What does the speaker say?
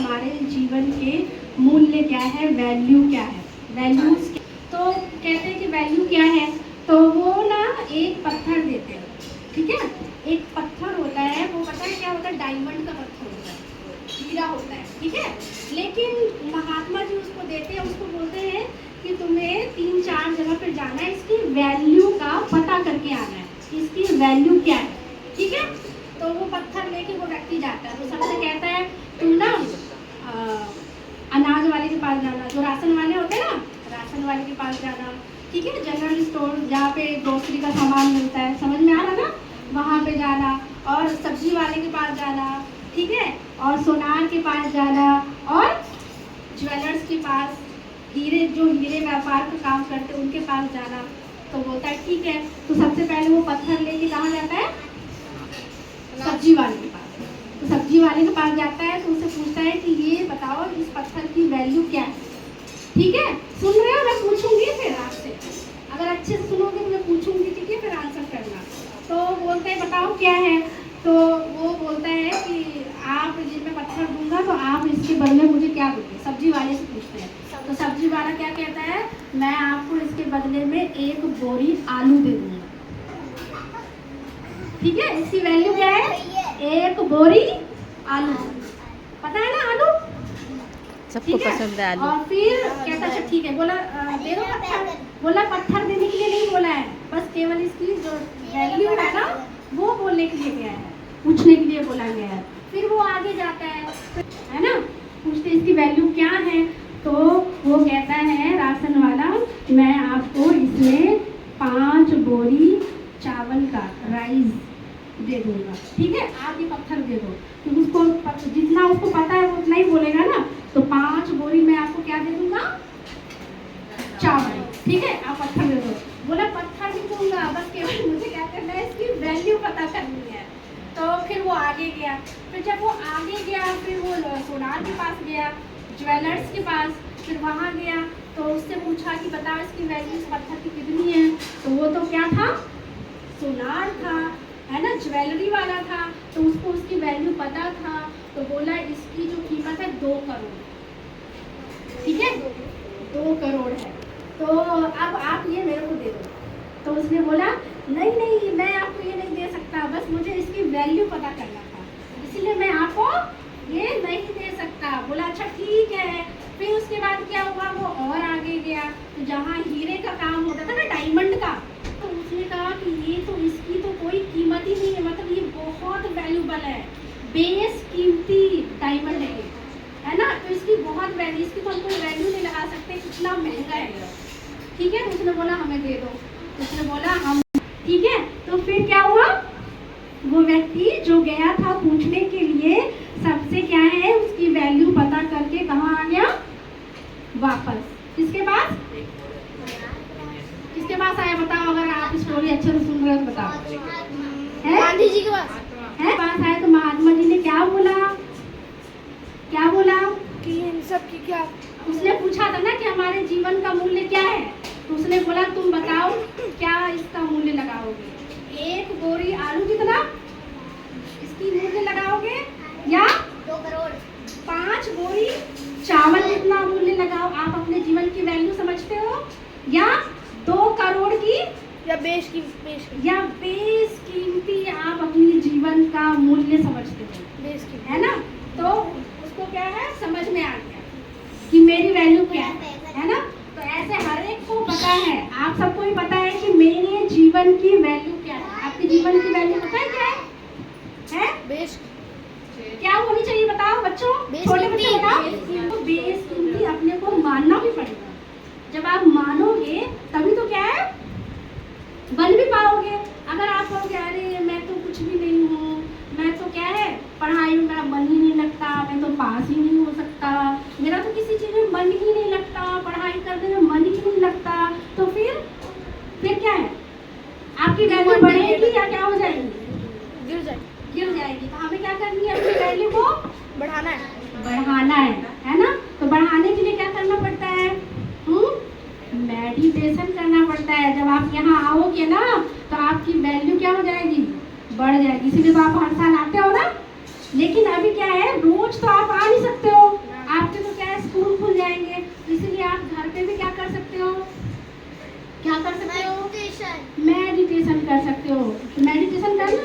हमारे जीवन के मूल्य क्या है, वैल्यू क्या है, वैल्यूज। तो कहते हैं कि वैल्यू क्या है, तो वो ना एक पत्थर देते हैं, ठीक है। एक पत्थर होता है, वो पता है क्या होता है, डायमंड का पत्थर होता है, हीरा होता है, ठीक है। लेकिन महात्मा जी उसको देते हैं, उसको बोलते हैं कि तुम्हें 3-4 जगह पर जाना है, इसकी वैल्यू का पता करके आना है, इसकी वैल्यू क्या है, ठीक है। तो वो पत्थर लेके वो व्यक्ति जाता है, तो सबसे कहता है तुम ना अनाज वाले के पास जाना, जो राशन वाले होते हैं ना, राशन वाले के पास जाना, ठीक है। जनरल स्टोर जहाँ पे ग्रोसरी का सामान मिलता है, समझ में आ रहा ना, वहाँ पे जाना। और सब्जी वाले के पास जाना, ठीक है। और सोनार के पास जाना, और ज्वेलर्स के पास, जो हीरे व्यापार का काम करते हैं उनके पास जाना। तो बोलता है ठीक है। तो सबसे पहले वो पत्थर लेके कहाँ जाता है, सब्जी वाले के पास। तो सब्जी वाले के पास जाता है, तो उससे पूछता है कि ये बताओ इस पत्थर की वैल्यू क्या है, ठीक है। सुन रहे हो, मैं पूछूंगी फिर आपसे, अगर अच्छे से सुनोगे तो मैं पूछूंगी, ठीक है, फिर आंसर करना। तो बोलते हैं बताओ क्या है। तो वो बोलता है कि आप जिसमें पत्थर दूंगा तो आप इसके बदले मुझे क्या दोगे, सब्जी वाले से पूछते हैं। तो सब्जी वाला क्या कहता है, मैं आपको इसके बदले में 1 बोरी आलू दे दूंगा, ठीक है। इसकी वैल्यू क्या है, 1 बोरी आलू, पता है ना आलू, सबको पसंद है आलू। और फिर कहता है ठीक है, बोला दे दो पत्थर। बोला पत्थर देने के लिए नहीं बोला है, बस केवल इसकी जो वैल्यू है ना वो बोलने के लिए गया है, पूछने के लिए बोला गया है। फिर वो आगे जाता है ना, पूछते इसकी वैल्यू क्या है। तो वो कहता है राशन वाला, मैं आपको इसमें 5 बोरी चावल का राइस दे दूंगा, ठीक है। आप ये पत्थर दे दो, क्योंकि उसको जितना उसको पता है वो उतना ही बोलेगा ना। तो 5 बोरी मैं आपको क्या दे दूंगा, चावल, ठीक है। आप पत्थर दे दो। बोला पत्थर नहीं दूंगा, बस केवल मुझे क्या करना है, इसकी वैल्यू पता करनी है। तो फिर वो आगे गया। फिर जब वो आगे गया, फिर वो सोनार के पास गया, ज्वेलर्स के पास, फिर वहाँ गया। तो उससे पूछा कि बताओ इसकी वैल्यू इस पत्थर की कितनी है। तो वो तो क्या था, सोनार था, है ना, ज्वेलरी वाला था। तो उसको उसकी वैल्यू पता था। तो बोला इसकी जो कीमत है 2 करोड़, ठीक है, 2 करोड़ है। तो अब आप ये मेरे को दे दो। तो उसने बोला नहीं नहीं, मैं आपको ये नहीं दे सकता, बस मुझे इसकी वैल्यू पता करना था, इसलिए मैं आपको ये नहीं दे सकता। बोला अच्छा ठीक है। फिर उसके बाद क्या हुआ, वो और आगे गया, तो जहाँ हीरे का काम होता था ना, डायमंड का, तो उसने कहा कि ये तो इसकी तो कोई कीमत ही नहीं है, मतलब ये बहुत वैल्यूबल है, बेस कीमती डायमंड है ना, तो इसकी बहुत वैल्यू, इसकी तो हम कोई वैल्यू नहीं लगा सकते, कितना महंगा है, ठीक है। तो उसने बोला हमें दे दो। उसने बोला हम, ठीक है। तो फिर क्या हुआ, वो व्यक्ति जो गया था पूछने के लिए, सबसे क्या है उसकी वैल्यू पता करके कहाँ आ गया, वापस। किसके पास, किसके पास आया बताओ, अगर आप स्टोरी अच्छे से सुन रहे हो तो बताओ। गांधी जी के पास है, पास आया। तो महात्मा जी ने क्या बोला, क्या बोला कि इन सब की क्या, उसने पूछा था ना कि हमारे जीवन का मूल्य क्या है। तो उसने बोला तुम बताओ क्या इसका मूल्य लगाओगे, 1 बोरी आलू कितना इसकी मूल्य लगाओगे, या 2 करोड़, 5 बोरी चावल जितना मूल्य लगाओ। आप अपने जीवन की वैल्यू समझते हो, या 2 करोड़ की, या बेस की, या बेस कीमती आप अपनी जीवन का मूल्य समझते हो, बेस की, है ना। तो उसको क्या है, समझ में आ गया कि मेरी वैल्यू क्या है ना। तो ऐसे हर एक को पता है, आप सबको ही पता है कि मेरे जीवन की वैल्यू क्या है। आपके जीवन की वैल्यू पता है क्या है? बेस क्या होनी चाहिए बताओ बच्चों, छोटे बच्चे बताओ। तो बेस कीमती अपने को मानना भी पड़ेगा। जब आप मानोगे तभी तो क्या है, बन भी पाओगे। अगर आप कहोगे अरे मैं तो कुछ भी नहीं हूँ, मैं तो क्या है पढ़ाई में मेरा मन ही नहीं लगता, मैं तो पास ही नहीं हो सकता, मेरा तो किसी चीज़ में मन ही नहीं लगता, पढ़ाई करने में मन ही नहीं लगता, तो फिर क्या है, आपकी वैल्यू बढ़ेगी या क्या हो जाएगी, गिर जाए, गिर जाएगी। तो हमें क्या करनी है, अपनी वैल्यू को बढ़ाना है, बढ़ाना है ना। तो बढ़ाने के लिए क्या करना पड़ता है, मेडिटेशन करना पड़ता है। जब आप यहाँ आओगे ना तो आपकी वैल्यू क्या हो जाएगी, बढ़ जाएगी। इसीलिए तो आप हर साल आते हो ना। लेकिन अभी क्या है, रोज तो आप आ नहीं सकते हो, मेडिटेशन कर सकते हो। तो मेडिटेशन करना